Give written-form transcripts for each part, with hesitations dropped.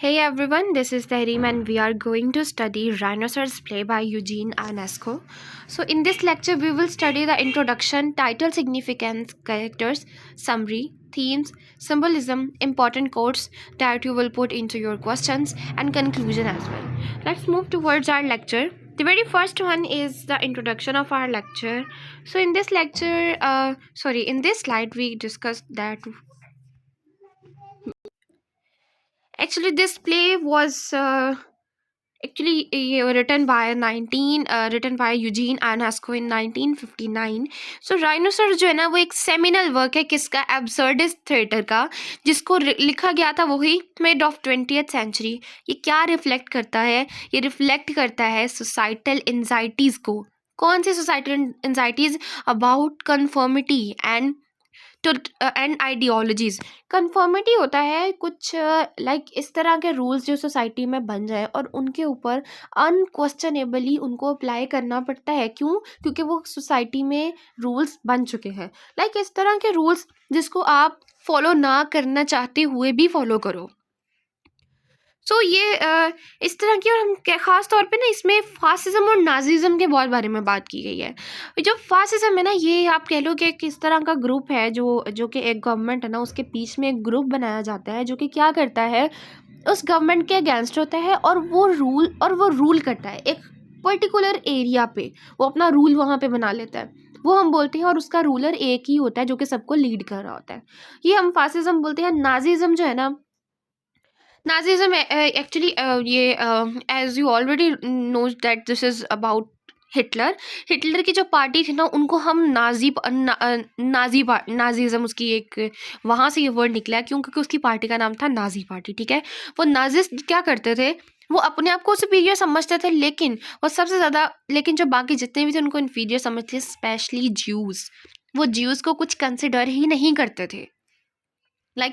Hey everyone, this is Tahreem and we are going to study Rhinoceros play by Eugene Ionesco. So in this lecture we will study the introduction, title, significance, characters, summary, themes, symbolism, important quotes that you will put into your questions and conclusion as well. Let's move towards our lecture. The very first one is the introduction of our lecture. So in this lecture, in this slide we discussed that actually this play was written by Eugene Ionesco in 1959. So rhinoceros जो है ना वो एक seminal work है किसका, एब्सर्डिस्ट theatre का, जिसको लिखा गया था वही मिड ऑफ 20th सेंचुरी. ये क्या रिफ्लेक्ट करता है? ये रिफ्लेक्ट करता है सोसाइटल एंजाइटीज़ को. कौन सी societal anxieties? About conformity and ideologies. Conformity होता है कुछ लाइक इस तरह के रूल्स जो सोसाइटी में बन जाए और उनके ऊपर अनक्वेश्चनेबली उनको अप्लाई करना पड़ता है. क्यों? क्योंकि वो सोसाइटी में रूल्स बन चुके हैं. लाइक इस तरह के रूल्स जिसको आप फॉलो ना करना चाहते हुए भी फॉलो करो. सो ये इस तरह की, और हम ख़ास तौर पे ना इसमें फासिज्म और नाज़िज़्म के बहुत बारे में बात की गई है. जो फासिज्म है ना, ये आप कह लो कि किस तरह का ग्रुप है जो कि एक गवर्नमेंट है ना उसके बीच में एक ग्रुप बनाया जाता है जो कि क्या करता है, उस गवर्नमेंट के अगेंस्ट होता है और वो रूल करता है एक पर्टिकुलर एरिया पे. वो अपना रूल वहाँ पे बना लेता है, वो हम बोलते हैं, और उसका रूलर एक ही होता है जो कि सबको लीड कर रहा होता है. ये हम फासिज्म बोलते हैं. नाज़िज़्म जो है ना, Nazism actually as you already knows that this is about Hitler. Hitler की जो पार्टी थी ना उनको हम नाजीज़म उसकी एक वहाँ से ये वर्ड निकला है क्योंकि उसकी पार्टी का नाम था नाजी पार्टी. ठीक है, वो नाजिस्ट क्या करते थे, वो अपने आप को सुपीरियर समझते थे, लेकिन वो सबसे ज़्यादा, लेकिन जो बाकी जितने भी थे उनको इन्फीरियर समझते थे, स्पेशली ज्यूज़. वो ज्यूज़ को कुछ कंसिडर ही नहीं करते थे.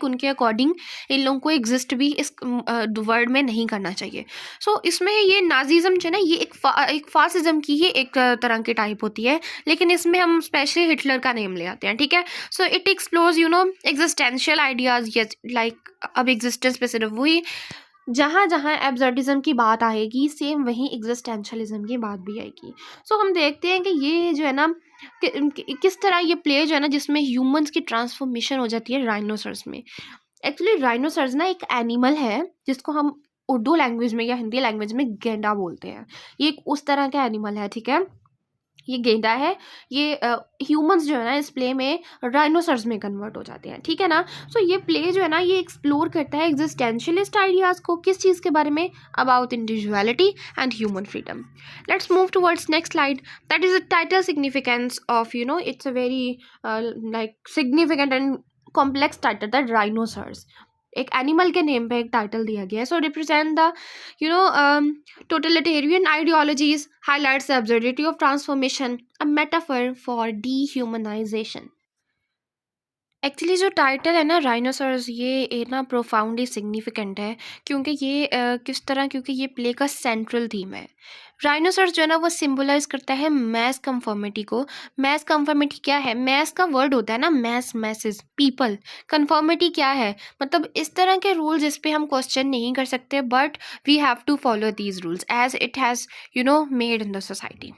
उनके अकॉर्डिंग इन लोगों को एग्जिस्ट भी इस वर्ल्ड में नहीं करना चाहिए. सो इसमें ये नाजीज़म जो है ना, ये एक फासिज्म की ही एक तरह की टाइप होती है, लेकिन इसमें हम स्पेशली हिटलर का नेम ले आते हैं. ठीक है, so it explores existential ideas. Like अब एग्जिस्टेंस पे सिर्फ वही, जहाँ जहाँ एब्सर्डिज्म की बात आएगी सेम वहीं एग्जिस्टेंशलिज्म की बात भी आएगी. सो हम देखते हैं कि ये जो है ना किस तरह ये प्ले जो है ना जिसमें ह्यूमंस की ट्रांसफॉर्मेशन हो जाती है राइनोसर्स में. एक्चुअली राइनोसर्स ना एक एनिमल है जिसको हम उर्दू लैंग्वेज में या हिंदी लैंग्वेज में गेंडा बोलते हैं. ये एक उस तरह का एनिमल है. ठीक है, ये गेंडा है. ये ह्यूमंस जो है ना इस प्ले में राइनोसर्स में कन्वर्ट हो जाते हैं. ठीक है ना. सो ये प्ले जो है ना ये एक्सप्लोर करता है एग्जिस्टेंशियलिस्ट आइडियाज़ को. किस चीज़ के बारे में? About individuality and human freedom. Let's move towards next slide. That is the title significance of it's a very like significant and complex title that rhinoceros. एक एनिमल के नेम पे एक टाइटल दिया गया है. So represent the totalitarian ideologies, highlights the absurdity of transformation, a metaphor for dehumanization. Actually जो title है ना राइनोसरस, ये ना प्रोफाउंडली सिग्निफिकेंट है क्योंकि ये किस तरह, क्योंकि ये प्ले का सेंट्रल थीम है. राइनोसरस जो है ना वो सिंबलाइज करता है मैस कंफर्मिटी को. मैस कंफर्मिटी क्या है? मैस का वर्ड होता है ना मैस, मैसेज, पीपल. कंफर्मिटी क्या है? मतलब इस तरह के रूल्स जिस पे हम क्वेश्चन नहीं कर सकते, but we have to follow these rules as it has made in the society.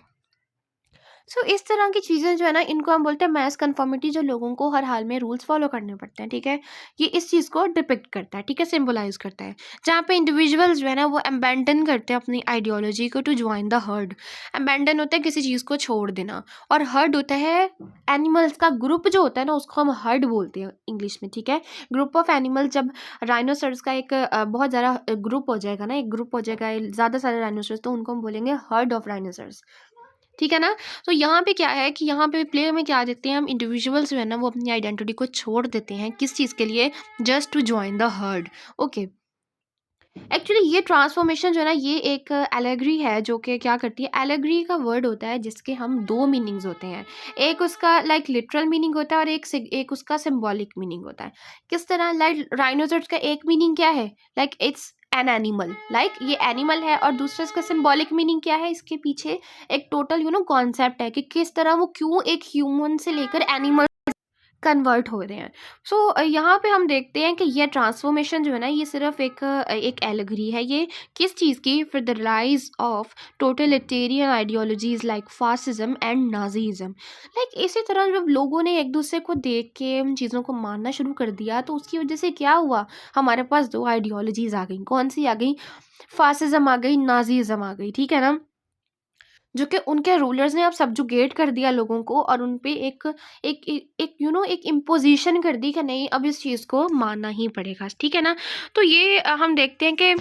So इस तरह की चीज़ें जो है ना इनको हम बोलते हैं मैस कन्फर्मिटी, जो लोगों को हर हाल में रूल्स फॉलो करने पड़ते हैं. ठीक है, ये इस चीज़ को डिपिक्ट करता है. ठीक है, सिंबलाइज करता है. जहाँ पे इंडिविजुअल्स जो है ना वो अबैंडन करते हैं अपनी आइडियोलॉजी को to join the herd. Abandon होता है किसी चीज़ को छोड़ देना, और हर्ड होता है एनिमल्स का ग्रुप जो होता है ना, उसको हम हर्ड बोलते हैं इंग्लिश में. ठीक है, ग्रुप ऑफ एनिमल्स. जब राइनोसर्स का एक बहुत ज़्यादा ग्रुप हो जाएगा ना, एक ग्रुप हो जाएगा ज़्यादा सारे राइनोसर्स, तो उनको हम बोलेंगे हर्ड ऑफ राइनोसर्स. ठीक है ना. तो यहाँ पे क्या है कि यहाँ पे प्ले में क्या देते हैं हम, इंडिविजुअल्स जो है ना वो अपनी आइडेंटिटी को छोड़ देते हैं. किस चीज़ के लिए? Just to join the herd. Okay, actually ये ट्रांसफॉर्मेशन जो है ना ये एक एलेगरी है जो कि क्या करती है. एलेगरी का वर्ड होता है जिसके हम दो मीनिंग्स होते हैं. एक उसका लाइक लिटरल मीनिंग होता है और एक उसका सिंबॉलिक मीनिंग होता है. किस तरह? लाइक राइनोसर्स का एक मीनिंग क्या है? Like it's an animal, like ये एनिमल है. और दूसरा इसका सिंबॉलिक मीनिंग क्या है? इसके पीछे एक टोटल कॉन्सेप्ट है कि किस तरह वो क्यों एक ह्यूमन से लेकर एनिमल कन्वर्ट हो रहे हैं। सो यहाँ पे हम देखते हैं कि ये ट्रांसफॉर्मेशन जो है ना, ये सिर्फ एक एलिगरी है। ये किस चीज़ की? For the rise of totalitarian ideologies like fascism and Nazism. Like इसी तरह जब लोगों ने एक दूसरे को देख के उन चीज़ों को मानना शुरू कर दिया, तो उसकी वजह से क्या हुआ? हमारे पास दो आइडियोलॉजीज आ गई। कौन सी आ गई? फासिज्म आ गई, नाजीज़म आ गई, ठीक है ना, जो कि उनके रूलर्स ने अब सब्जुगेट कर दिया लोगों को, और उन पे एक एक इम्पोजिशन कर दी कि नहीं, अब इस चीज़ को मानना ही पड़ेगा, ठीक है ना। तो ये हम देखते हैं कि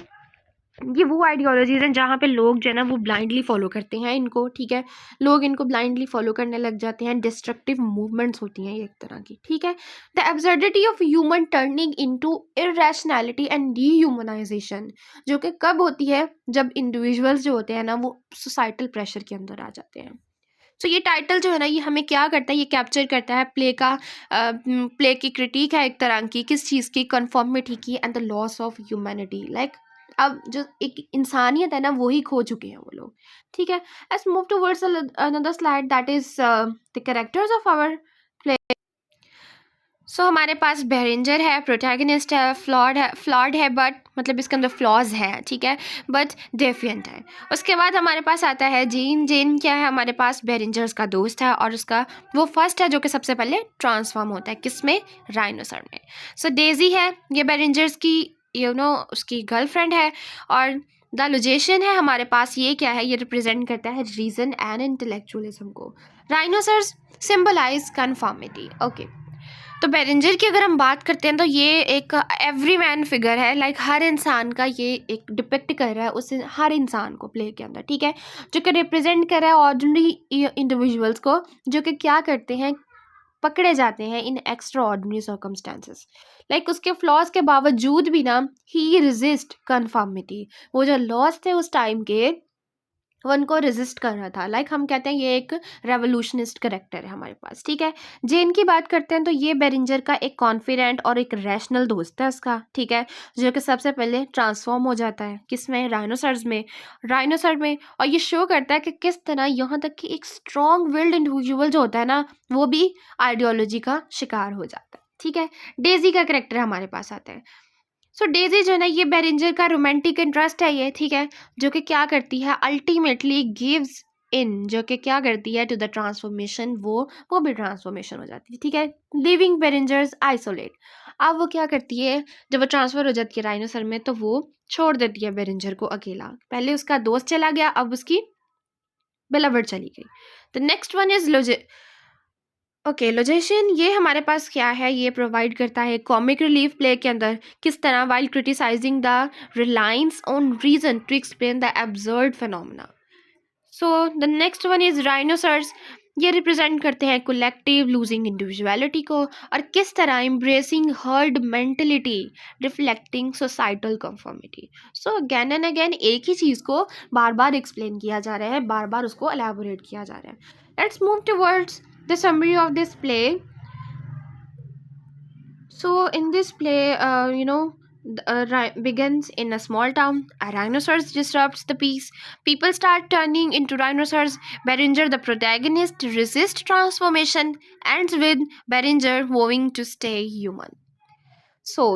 ये वो आइडियोलॉजीज हैं जहाँ पे लोग जो है ना वो ब्लाइंडली फॉलो करते हैं इनको, ठीक है। लोग इनको ब्लाइंडली फॉलो करने लग जाते हैं। डिस्ट्रक्टिव मूवमेंट्स होती हैं एक तरह की, ठीक है। The absurdity of human turning into irrationality and dehumanisation, जो कि कब होती है? जब इंडिविजुअल्स जो होते हैं ना वो सोसाइटल प्रेशर के अंदर आ जाते हैं। सो ये टाइटल जो है ना, ये हमें क्या करता है? ये कैप्चर करता है प्ले का, प्ले की क्रिटिक है एक तरह की, किस चीज़ की? कन्फॉर्मिटी की and the loss of humanity. Like अब जो एक इंसानियत है ना, वो ही खो चुके हैं वो लोग, ठीक है। Let's move towards another slide, that is the characters of our play. So हमारे पास बेरेंजर है, प्रोटैगनिस्ट है, फ्लॉड है बट मतलब इसके अंदर फ्लॉज है, ठीक है, बट डेफिएंट है। उसके बाद हमारे पास आता है जीन। जीन क्या है? हमारे पास बेरेंजर्स का दोस्त है, और उसका वो फर्स्ट है जो कि सबसे पहले ट्रांसफॉर्म होता है, किसमें? राइनोसर में। सो डेजी है, ये बेरेंजर्स की उसकी गर्लफ्रेंड है। और द लुजेशियन है हमारे पास, ये क्या है? ये रिप्रेजेंट करता है रीजन एंड इंटेलेक्चुअलिज्म को। राइनोसर्स सिंबलाइज कन्फॉर्मिटी। ओके, तो बेरेंजर की अगर हम बात करते हैं तो ये एक एवरी मैन फिगर है। लाइक हर इंसान का ये एक डिपिक्ट कर रहा है उस हर इंसान को प्ले के अंदर, ठीक है, जो कि रिप्रेजेंट कर रहा है ऑर्डिनरी इंडिविजुअल्स को, जो कि क्या करते हैं? पकड़े जाते हैं इन एक्स्ट्रा ऑर्डिनरी सर्कमस्टांसेस। लाइक उसके फ्लॉज के बावजूद भी ना, ही रेजिस्ट कन्फॉर्मिटी। वो जो लॉस थे उस टाइम के, वो उनको रेजिस्ट कर रहा था। लाइक हम कहते हैं ये एक रेवोल्यूशनिस्ट करेक्टर है हमारे पास, ठीक है। जेन की बात करते हैं तो ये बेरिंजर का एक कॉन्फिडेंट और एक रैशनल दोस्त है उसका, ठीक है, जो कि सबसे पहले ट्रांसफॉर्म हो जाता है किसमें? राइनोसर में। और ये शो करता है कि किस तरह यहाँ तक कि एक स्ट्रॉन्ग विल्ड इंडिविजुअल जो होता है ना, वो भी आइडियोलॉजी का शिकार हो जाता है, ठीक है। डेजी का करेक्टर हमारे पास आता है। सो डेजी जो है ना, ये बेरिंजर का रोमांटिक इंटरेस्ट है ये, ठीक है, जो कि क्या करती है? अल्टीमेटली गिव्स इन, जो कि क्या करती है? To the transformation. वो भी ट्रांसफॉर्मेशन हो जाती है, ठीक है। Leaving Berenger's isolate. अब वो क्या करती है? जब वो ट्रांसफर हो जाती है राइनोसर में, तो वो छोड़ देती है बेरिंजर को अकेला। पहले उसका दोस्त चला गया, अब उसकी बिलवर्ड चली गई। The next one is okay, logician. ये हमारे पास क्या है? ये प्रोवाइड करता है कॉमिक रिलीफ प्ले के अंदर, किस तरह? While criticising the reliance on reason to explain the absurd phenomena. So the next one is rhinoceros. ये रिप्रेजेंट करते हैं कलेक्टिव लूजिंग इंडिविजुअलिटी को, और किस तरह? Embracing herd mentality, reflecting societal conformity. So again and again एक ही चीज़ को बार बार एक्सप्लेन किया जा रहा है, बार बार उसको एलैबोरेट किया जा रहा है। Let's move towards the summary of this play. So in this play, begins in a small town. A rhinoceros disrupts the peace. People start turning into rhinoceros. Beringer, the protagonist, resists transformation. Ends with Beringer vowing to stay human.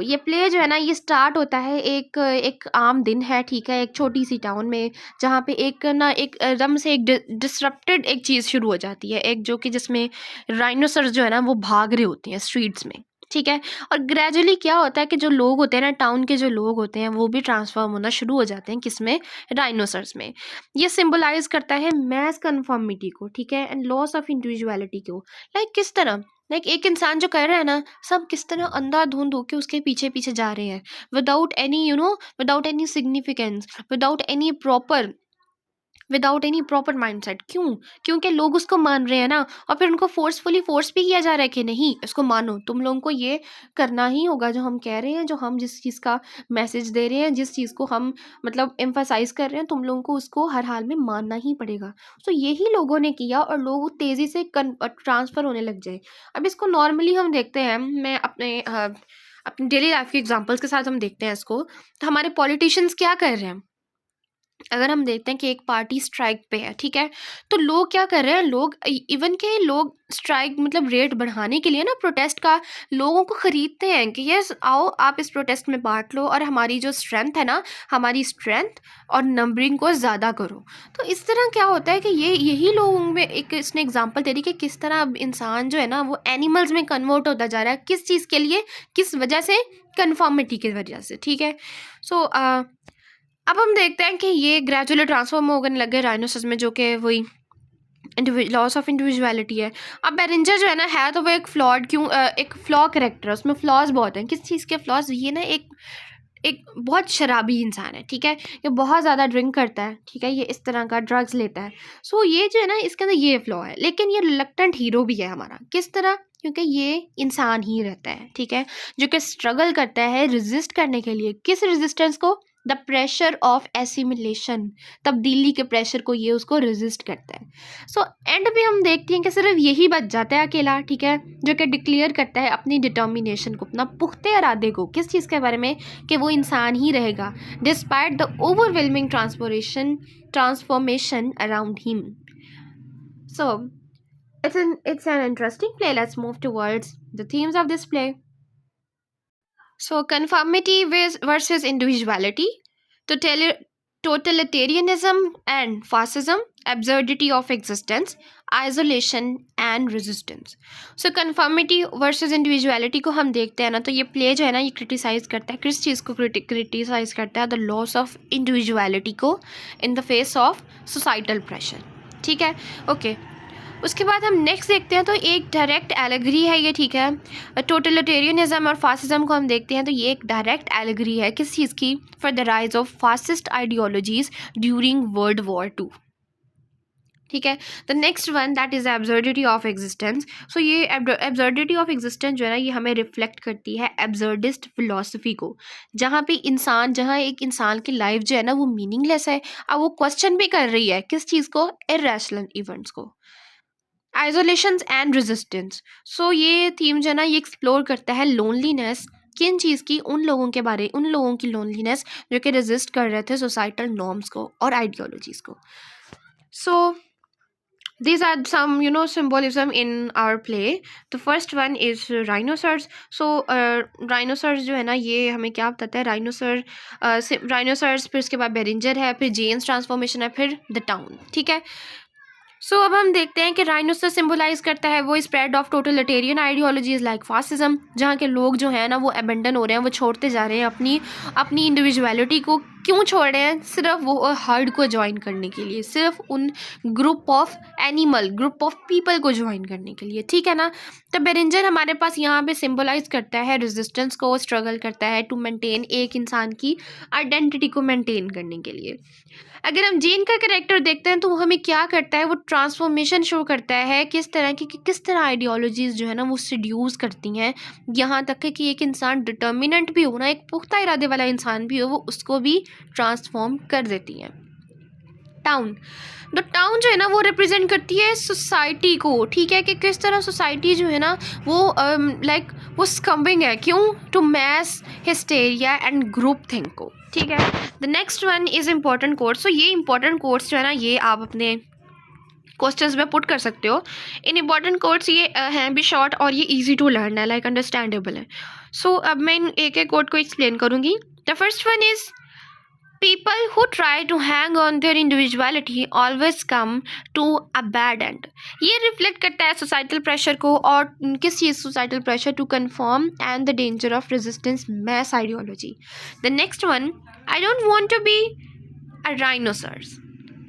ये play जो है ना, ये start होता है एक एक आम दिन है, ठीक है, एक छोटी सी टाउन में, जहाँ पे एक ना एक एकदम से एक डिसरप्टेड एक चीज़ शुरू हो जाती है, एक जो कि जिसमें राइनोसर्स जो है ना वो भाग रहे होते हैं स्ट्रीट्स में, ठीक है। और ग्रेजुअली क्या होता है कि जो लोग होते हैं ना, टाउन के जो लोग होते हैं, वो भी ट्रांसफॉर्म होना शुरू हो जाते हैं किसमें? राइनोसर्स में। ये सिंबलाइज करता है मैस कन्फॉर्मिटी को, ठीक है, एंड लॉस ऑफ इंडिविजुअलिटी को। लाइक किस तरह? लाइक एक इंसान जो कर रहा है ना, सब किस तरह अंधाधुंध होके उसके पीछे पीछे जा रहे हैं, without any significance, without any proper mindset. क्यों? क्योंकि लोग उसको मान रहे हैं ना, और फिर उनको फोर्स भी किया जा रहा है कि नहीं, इसको मानो, तुम लोगों को ये करना ही होगा जो हम कह रहे हैं, जो हम जिस चीज़ का मैसेज दे रहे हैं, जिस चीज़ को हम मतलब एम्फासाइज कर रहे हैं, तुम लोगों को उसको हर हाल में मानना ही पड़ेगा। तो यही लोगों ने किया, और लोग तेज़ी से ट्रांसफ़र होने लग जाए। अब इसको नॉर्मली हम देखते हैं, मैं अपने डेली लाइफ के एग्जाम्पल्स के साथ हम देखते हैं इसको। तो हमारे पॉलिटिशियंस क्या कर रहे हैं? अगर हम देखते हैं कि एक पार्टी स्ट्राइक पे है, ठीक है, तो लोग क्या कर रहे हैं, लोग इवन के लोग स्ट्राइक मतलब रेट बढ़ाने के लिए ना प्रोटेस्ट का लोगों को खरीदते हैं कि यस आओ आप इस प्रोटेस्ट में बांट लो और हमारी जो स्ट्रेंथ है ना, हमारी स्ट्रेंथ और नंबरिंग को ज़्यादा करो। तो इस तरह क्या होता है कि ये यही लोगों में एक इसने एग्जांपल दे दी कि किस तरह अब इंसान जो है ना वो एनिमल्स में कन्वर्ट होता जा रहा है, किस चीज़ के लिए, किस वजह से, कन्फर्मिटी की वजह से, ठीक है। सो अब हम देखते हैं कि ये ग्रेजुअली ट्रांसफॉर्म होने लगे राइनोसर्स में, जो कि वही लॉस ऑफ इंडिविजुअलिटी है। अब बेरेंजर जो है तो वो एक फ्लॉड क्यों एक फ्लॉ करेक्टर है, उसमें फ्लॉज बहुत हैं। किस चीज़ के फ्लॉज, ये ना एक एक बहुत शराबी इंसान है, ठीक है, ये बहुत ज़्यादा ड्रिंक करता है, ठीक है, ये इस तरह का ड्रग्स लेता है। सो ये जो है ना इसके अंदर ये फ्लॉ है, लेकिन ये रिलक्टेंट हीरो भी है हमारा। किस तरह, क्योंकि ये इंसान ही रहता है, ठीक है, जो कि स्ट्रगल करता है रेजिस्ट करने के लिए। किस रेजिस्टेंस को, द प्रेशर ऑफ एसिमिलेशन, तब्दीली के प्रेशर को ये उसको रेजिस्ट करता है। सो एंड में हम देखते हैं कि सिर्फ यही बच जाता है अकेला, ठीक है, जो कि डिक्लेयर करता है अपनी डिटर्मिनेशन को, अपना पुख्ते इरादे को, किस चीज़ के बारे में, कि वो इंसान ही रहेगा despite the overwhelming transformation around him. So it's an interesting play. Let's move towards the themes of this play. So, conformity versus individuality, totalitarianism and fascism, absurdity of existence, isolation and resistance. So, conformity versus individuality को हम देखते हैं ना, तो ये play जो है ना ये क्रिटिसाइज करता है, किस चीज़ को क्रिटिसाइज करता है, द लॉस ऑफ इंडिविजुअलिटी को in the face of societal pressure, ठीक है, ओके। उसके बाद हम नेक्स्ट देखते हैं, तो एक डायरेक्ट एलेगरी है ये, ठीक है। टोटलिटेरियनिज्म और फासिज्म को हम देखते हैं, तो ये एक डायरेक्ट एलेगरी है किस चीज़ की, for the rise of fascist ideologies during world war 2, ठीक है। The next one that is absurdity of existence. So ये एब्सर्डिटी ऑफ एग्जिस्टेंस जो है ना ये हमें रिफ्लेक्ट करती है एब्सर्डिस्ट फिलोसफी को, जहाँ एक इंसान की लाइफ जो है ना वो मीनिंगलेस है। अब वो क्वेश्चन भी कर रही है किस चीज़ को, इर्रेशनल इवेंट्स को। आइसोलेशंस एंड रेजिस्टेंस, सो ये थीम जो है ना ये एक्सप्लोर करता है लोनलीनेस, किन चीज़ की, उन लोगों की लोनलीनेस जो कि रेजिस्ट कर रहे थे सोसाइटल नॉर्म्स को और आइडियोलॉजीज़ को। सो these are some symbolism in our play. The first one is rhinoceros. So rhinoceros जो है ना ये हमें क्या बताता है, rhinoceros, फिर उसके बाद बेरिंजर है, फिर जेन्स ट्रांसफॉर्मेशन है, फिर द टाउन, ठीक है। सो अब हम देखते हैं कि राइनोसर सिंबलाइज करता है वो spread of totalitarian ideologies like fascism, जहाँ के लोग जो हैं ना वो अबेंडन हो रहे हैं, वो छोड़ते जा रहे हैं अपनी इंडिविजुअलिटी को। क्यों छोड़ रहे हैं, सिर्फ वो हर्ड को ज्वाइन करने के लिए, सिर्फ उन ग्रुप ऑफ पीपल को ज्वाइन करने के लिए, ठीक है ना। तो बेरिंजर हमारे पास यहाँ पे सिंबलाइज करता है रेजिस्टेंस को, स्ट्रगल करता है टू मेंटेन एक इंसान की आइडेंटिटी को मेंटेन करने के लिए। अगर हम जीन का कैरेक्टर देखते हैं तो वो हमें क्या करता है, वो ट्रांसफॉर्मेशन शो करता है किस तरह की, किस तरह आइडियोलॉजीज़ जो है ना वो सिड्यूस करती हैं, यहाँ तक कि एक इंसान डिटर्मिनेंट भी हो ना, एक पुख्ता इरादे वाला इंसान भी हो, वो उसको भी ट्रांसफॉर्म कर देती हैं। टाउन, द टाउन जो है ना वो रिप्रेजेंट करती है सोसाइटी को, ठीक है, कि किस तरह सोसाइटी जो है ना वो वो स्कम्बिंग है, क्यों, to mass hysteria and group think को, ठीक है। The next one is important course. So ये इंपॉर्टेंट कोर्स जो है ना ये आप अपने क्वेश्चंस में पुट कर सकते हो। इन इम्पॉर्टेंट कोर्स ये हैं भी शॉर्ट और ये इजी टू लर्न है, लाइक अंडरस्टैंडेबल है। सो अब मैं इन एक एक कोड को एक्सप्लेन करूँगी। The first one is people who try to hang on their individuality always come to a bad end. ये रिफ्लेक्ट करता है सोसाइटल प्रेशर को, और किस चीज़, societal pressure to conform and the danger of resistance mass ideology. The next one, I don't want to be a rhinoceros,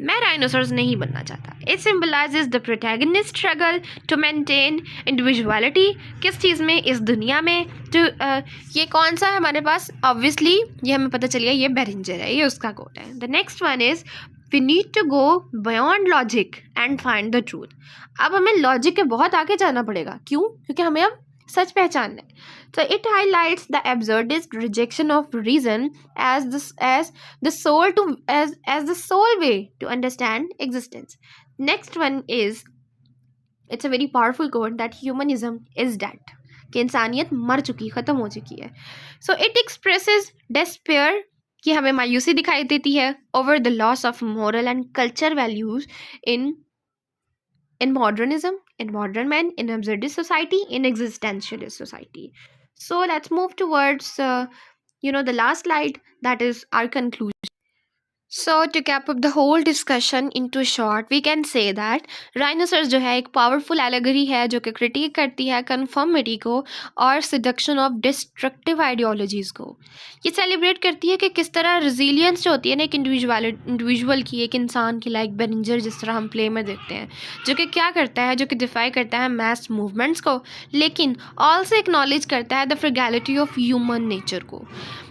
मैं rhinoceros नहीं बनना चाहता। It symbolises the protagonist struggle to maintain individuality, किस चीज़ में, इस दुनिया में। तो ये कौन सा है हमारे पास, ऑब्वियसली ये हमें पता चल गया, ये बेरिंजर है, ये उसका कोट है। The next one is we need to go beyond logic and find the truth. अब हमें लॉजिक के बहुत आगे जाना पड़ेगा, क्यों, क्योंकि हमें अब सच पहचानना है। So it highlights the absurdist rejection of reason as the sole way to understand existence. Next one is, it's a very powerful quote, that humanism is dead, कि इंसानियत मर चुकी, ख़त्म हो चुकी है। So it expresses despair ये हमें मायूसी दिखाई देती है over the loss of moral and culture values in in modernism, in modern man, in absurdist society, in existentialist society. So let's move towards, the last slide, that is our conclusion. So to cap up the whole discussion into short, we can say that rhinoceros जो है एक powerful allegory है जो कि critique करती है conformity को और seduction of destructive ideologies को. ये celebrate करती है कि किस तरह resilience जो होती है ना एक individual की, एक इंसान की, like Benninger जिस तरह हम play में देखते हैं, जो कि क्या करता है, जो कि defy करता है mass movements को, लेकिन also acknowledge करता है the frugality of human nature को.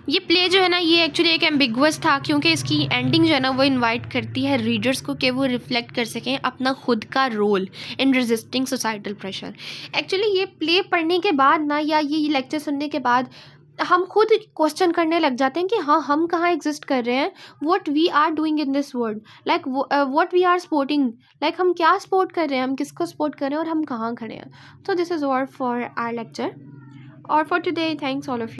ये प्ले जो है ना ये एक्चुअली एक एम्बिगुअस था क्योंकि इसकी एंडिंग जो है ना वो इनवाइट करती है रीडर्स को कि वो रिफ्लेक्ट कर सकें अपना खुद का role in resisting societal pressure. Actually ये प्ले पढ़ने के बाद ना या ये लेक्चर सुनने के बाद हम खुद क्वेश्चन करने लग जाते हैं कि हाँ हम कहाँ एग्जिस्ट कर रहे हैं, what we are doing in this world, like what we are supporting, like हम क्या सपोर्ट कर रहे हैं, हम किसको सपोर्ट कर रहे हैं और हम कहाँ खड़े हैं. So this is all for our lecture और for today. Thanks all of